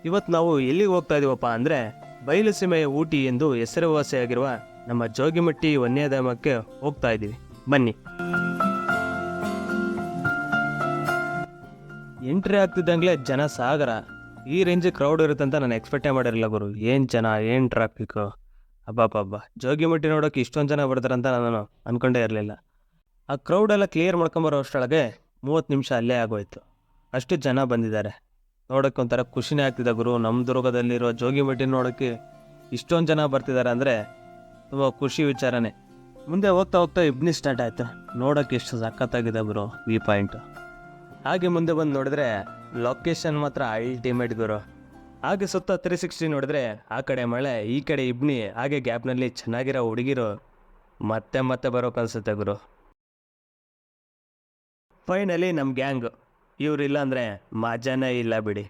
ಇವತ್ತು ನಾವು ಎಲ್ಲಿಗೆ ಹೋಗ್ತಾ ಇದೀವಪ್ಪ ಅಂದರೆ ಬಯಲು ಸೀಮೆಯ ಊಟಿ ಎಂದು ಹೆಸರುವಾಸಿಯಾಗಿರುವ ನಮ್ಮ ಜೋಗಿಮಟ್ಟಿ ವನ್ಯಧಾಮಕ್ಕೆ ಹೋಗ್ತಾ ಇದ್ದೀವಿ. ಬನ್ನಿ. ಎಂಟ್ರಿ ಆಗ್ತಿದ್ದಂಗೆ ಜನ ಸಾಗರ. ಈ ರೇಂಜ್ ಕ್ರೌಡ್ ಇರುತ್ತೆ ಅಂತ ನಾನು ಎಕ್ಸ್ಪೆಕ್ಟೇ ಮಾಡಿರಲಿಲ್ಲ ಗುರು. ಏನು ಜನ, ಏನು ಟ್ರಾಫಿಕ್ಕು, ಅಬ್ಬಬ್ಬಬ್ಬ. ಜೋಗಿಮಟ್ಟಿ ನೋಡೋಕೆ ಇಷ್ಟೊಂದು ಜನ ಬರ್ತಾರಂತ ನಾನು ಅಂದ್ಕೊಂಡೇ ಇರಲಿಲ್ಲ. ಆ ಕ್ರೌಡೆಲ್ಲ ಕ್ಲಿಯರ್ ಮಾಡ್ಕೊಂಬರೋ ಅಷ್ಟರೊಳಗೆ 30 ನಿಮಿಷ ಅಲ್ಲೇ ಆಗೋಯ್ತು. ಅಷ್ಟು ಜನ ಬಂದಿದ್ದಾರೆ. ನೋಡೋಕ್ಕೆ ಒಂಥರ ಖುಷಿನೇ ಆಗ್ತಿದೆ ಗುರು. ನಮ್ಮ ದುರ್ಗದಲ್ಲಿರೋ ಜೋಗಿಮಟ್ಟಿ ನೋಡೋಕ್ಕೆ ಇಷ್ಟೊಂದು ಜನ ಬರ್ತಿದ್ದಾರೆ ಅಂದರೆ ತುಂಬ ಖುಷಿ ವಿಚಾರನೇ. ಮುಂದೆ ಹೋಗ್ತಾ ಹೋಗ್ತಾ ಇಬ್ನಿ ಸ್ಟಾರ್ಟ್ ಆಯಿತು. ನೋಡೋಕ್ಕೆ ಎಷ್ಟು ಸಖತ್ತಾಗಿದೆ ಗುರು ವ್ಯೂ ಪಾಯಿಂಟು. ಹಾಗೆ ಮುಂದೆ ಬಂದು ನೋಡಿದ್ರೆ ಲೊಕೇಶನ್ ಮಾತ್ರ ಅಲ್ಟಿಮೇಟ್ ಗುರು. ಹಾಗೆ ಸುತ್ತ 360 ನೋಡಿದ್ರೆ ಆ ಕಡೆ ಮಳೆ, ಈ ಕಡೆ ಇಬ್ನಿ, ಹಾಗೆ ಗ್ಯಾಪ್ನಲ್ಲಿ ಚೆನ್ನಾಗಿರೋ ಹುಡುಗಿರು ಮತ್ತೆ ಮತ್ತೆ ಬರೋಕೆ ಅನಿಸುತ್ತೆ ಗುರು. ಫೈನಲಿ ನಮ್ಮ ಗ್ಯಾಂಗು ಇವರಿಲ್ಲ ಅಂದರೆ ಮಜಾನೇ ಇಲ್ಲ ಬಿಡಿ.